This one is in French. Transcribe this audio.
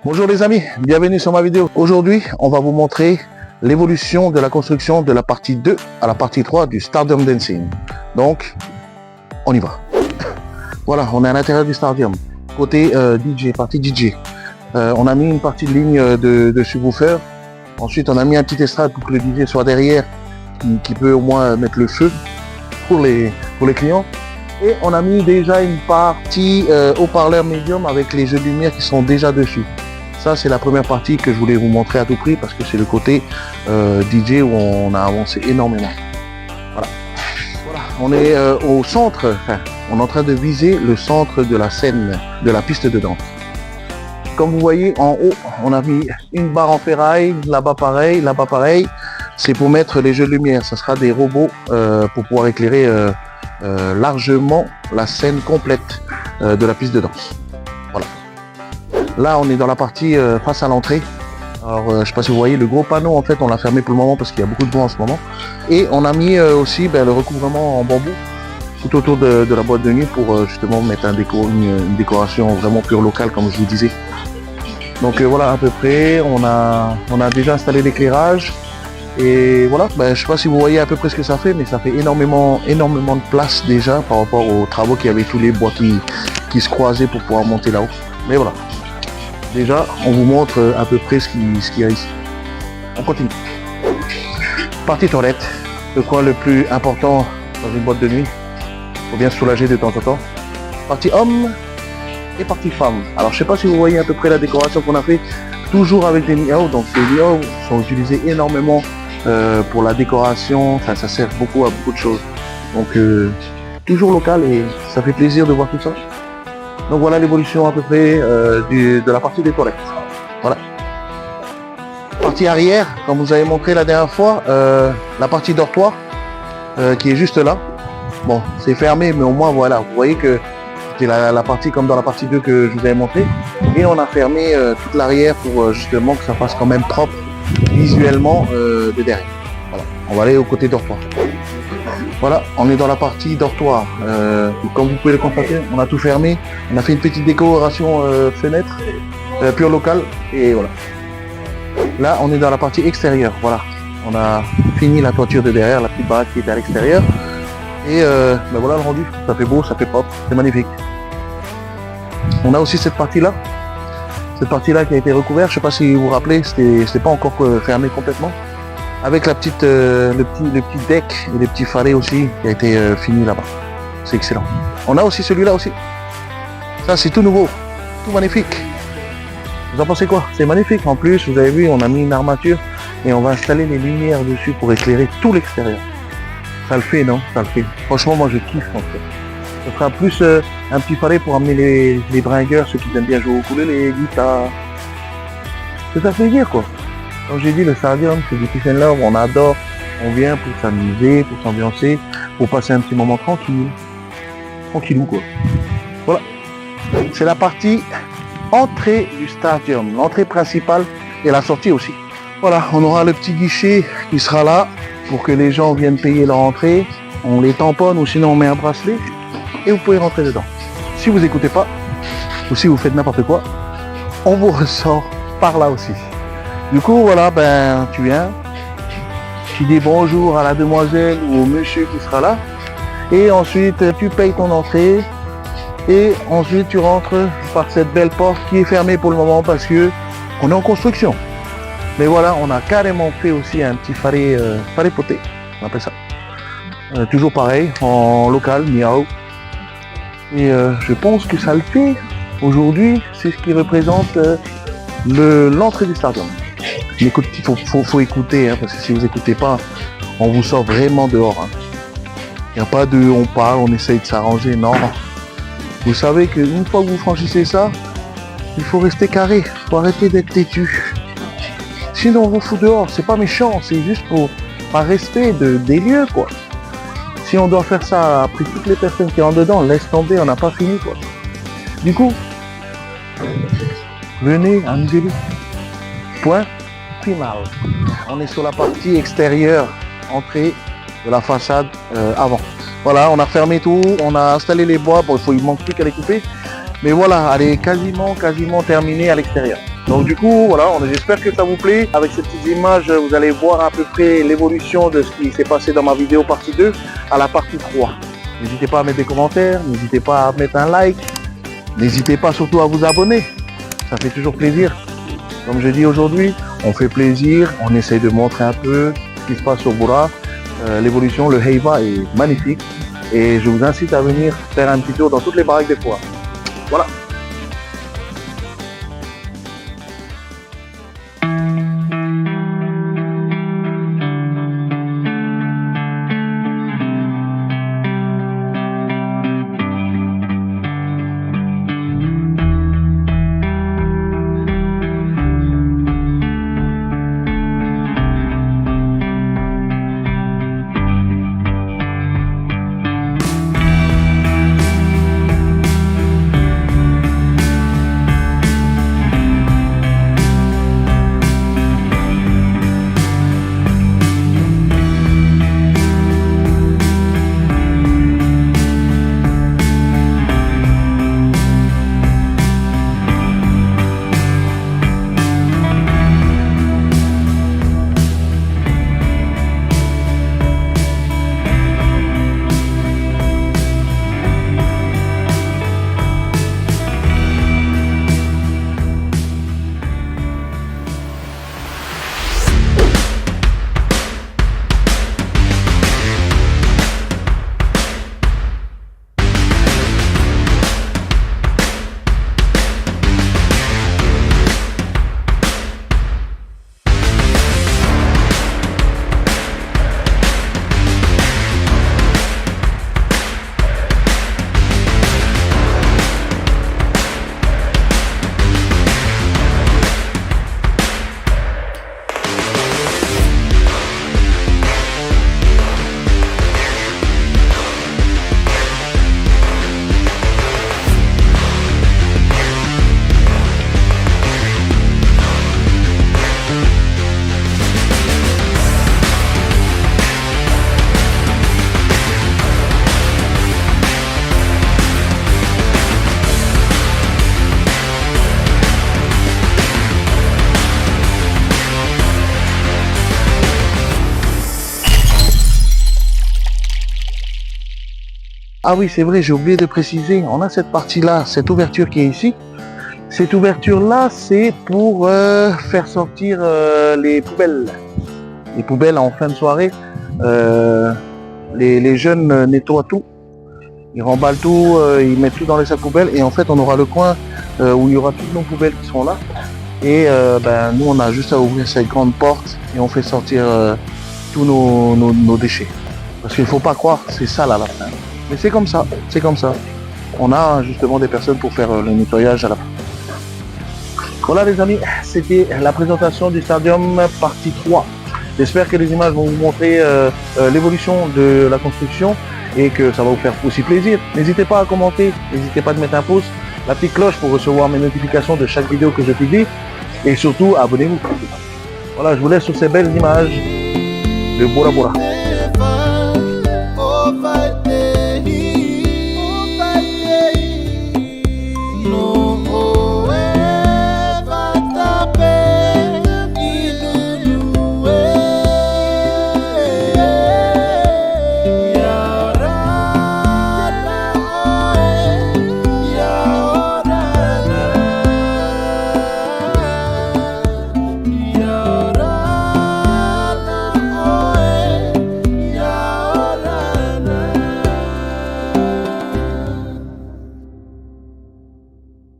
Bonjour les amis, bienvenue sur ma vidéo. Aujourd'hui, on va vous montrer l'évolution de la construction de la partie 2 à la partie 3 du Stadium Dancing. Donc, on y va. Voilà, on est à l'intérieur du Stadium. Côté DJ, partie DJ. On a mis une partie de ligne de subwoofer. Ensuite, on a mis un petit estrade pour que le DJ soit derrière, qui peut au moins mettre le feu pour les clients. Et on a mis déjà une partie haut-parleur médium avec les jeux de lumière qui sont déjà dessus. Ça, c'est la première partie que je voulais vous montrer à tout prix parce que c'est le côté DJ où on a avancé énormément. Voilà. On est au centre, on est en train de viser le centre de la scène, de la piste de danse. Comme vous voyez, en haut, on a mis une barre en ferraille, là-bas pareil. C'est pour mettre les jeux de lumière. Ça sera des robots pour pouvoir éclairer largement la scène complète de la piste de danse. Voilà. Là, on est dans la partie face à l'entrée. Alors, je ne sais pas si vous voyez, le gros panneau, en fait, on l'a fermé pour le moment parce qu'il y a beaucoup de bois en ce moment. Et on a mis aussi le recouvrement en bambou tout autour de la boîte de nuit pour justement mettre une décoration vraiment pure locale, comme je vous disais. Donc voilà, à peu près, on a déjà installé l'éclairage. Et voilà, je ne sais pas si vous voyez à peu près ce que ça fait, mais ça fait énormément de place déjà par rapport aux travaux qui avaient tous les bois qui se croisaient pour pouvoir monter là-haut. Mais voilà. Déjà, on vous montre à peu près ce qu'il y a ici. On continue. Partie toilette, le coin le plus important dans une boîte de nuit. Il faut bien se soulager de temps en temps. Partie homme et partie femme. Alors, je ne sais pas si vous voyez à peu près la décoration qu'on a fait. Toujours avec des Miao. Donc, les Miao sont utilisés énormément pour la décoration. Enfin, ça sert beaucoup à beaucoup de choses. Donc, toujours local et ça fait plaisir de voir tout ça. Donc voilà l'évolution à peu près de la partie des toilettes. Voilà. Partie arrière, comme vous avez montré la dernière fois, la partie dortoir qui est juste là. Bon, c'est fermé, mais au moins voilà, vous voyez que c'était la partie comme dans la partie 2 que je vous avais montré. Et on a fermé toute l'arrière pour justement que ça fasse quand même propre visuellement de derrière. Voilà. On va aller au côté dortoir. Voilà, on est dans la partie dortoir. Comme vous pouvez le constater, on a tout fermé. On a fait une petite décoration fenêtre, pure locale. Et voilà. Là, on est dans la partie extérieure. Voilà, on a fini la toiture de derrière, la petite baraque qui était à l'extérieur. Et voilà le rendu. Ça fait beau, ça fait propre, c'est magnifique. On a aussi cette partie-là. Cette partie-là qui a été recouverte. Je ne sais pas si vous vous rappelez, c'était pas encore fermé complètement. Avec la petite, le petit deck et les petits falais aussi qui a été fini là-bas. C'est excellent. On a aussi celui-là aussi. Ça c'est tout nouveau, tout magnifique. Vous en pensez quoi? C'est magnifique. En plus, vous avez vu, on a mis une armature et on va installer les lumières dessus pour éclairer tout l'extérieur. Ça le fait, non? Ça le fait. Franchement, moi je kiffe en fait. Ce sera plus un petit falais pour amener les bringueurs, ceux qui aiment bien jouer au ukulélé, les guitares. C'est ça fait dire quoi. Comme j'ai dit, le Stadium, c'est du peace and love, on adore, on vient pour s'amuser, pour s'ambiancer, pour passer un petit moment tranquille. Tranquillou quoi. Voilà. C'est la partie entrée du Stadium, l'entrée principale et la sortie aussi. Voilà, on aura le petit guichet qui sera là pour que les gens viennent payer leur entrée. On les tamponne ou sinon on met un bracelet et vous pouvez rentrer dedans. Si vous n'écoutez pas ou si vous faites n'importe quoi, on vous ressort par là aussi. Du coup, voilà, tu viens, tu dis bonjour à la demoiselle ou au monsieur qui sera là, et ensuite tu payes ton entrée, Et ensuite, tu rentres par cette belle porte qui est fermée pour le moment parce que on est en construction. Mais voilà, on a carrément fait aussi un petit faré poté, on appelle ça. Toujours pareil, en local, miao. Et je pense que ça le fait. Aujourd'hui, c'est ce qui représente l'entrée du stadium. Mais écoute, il faut écouter, hein, parce que si vous n'écoutez pas, on vous sort vraiment dehors. Il n'y a pas de on parle, on essaye de s'arranger, non. Vous savez qu'une fois que vous franchissez ça, il faut rester carré, il faut arrêter d'être têtu. Sinon on vous fout dehors, c'est pas méchant, c'est juste par respect des lieux, quoi. Si on doit faire ça après toutes les personnes qui rentrent dedans, laisse tomber, on n'a pas fini, quoi. Du coup, venez, amusez-vous. Point final. On est sur la partie extérieure, entrée de la façade avant. Voilà, on a fermé tout, on a installé les bois, bon, il manque plus qu'à les couper. Mais voilà, elle est quasiment terminée à l'extérieur. Donc du coup, voilà, j'espère que ça vous plaît. Avec ces petites images, vous allez voir à peu près l'évolution de ce qui s'est passé dans ma vidéo partie 2 à la partie 3. N'hésitez pas à mettre des commentaires, n'hésitez pas à mettre un like, n'hésitez pas surtout à vous abonner. Ça fait toujours plaisir. Comme je dis aujourd'hui, on fait plaisir, on essaye de montrer un peu ce qui se passe sur Boura. L'évolution, le Heiva est magnifique. Et je vous incite à venir faire un petit tour dans toutes les baraques des foires. Voilà. Ah oui, c'est vrai, j'ai oublié de préciser, on a cette partie-là, cette ouverture qui est ici. Cette ouverture-là, c'est pour faire sortir les poubelles. Les poubelles en fin de soirée, les jeunes nettoient tout. Ils remballent tout, ils mettent tout dans les sacs poubelles et en fait on aura le coin où il y aura toutes nos poubelles qui seront là. Et nous on a juste à ouvrir cette grande porte et on fait sortir tous nos déchets. Parce qu'il ne faut pas croire, c'est sale à la fin. Mais c'est comme ça, c'est comme ça. On a justement des personnes pour faire le nettoyage à la fin. Voilà les amis, c'était la présentation du Stadium partie 3. J'espère que les images vont vous montrer l'évolution de la construction et que ça va vous faire aussi plaisir. N'hésitez pas à commenter, n'hésitez pas à mettre un pouce, la petite cloche pour recevoir mes notifications de chaque vidéo que je publie et surtout abonnez-vous. Voilà, je vous laisse sur ces belles images de Bora Bora.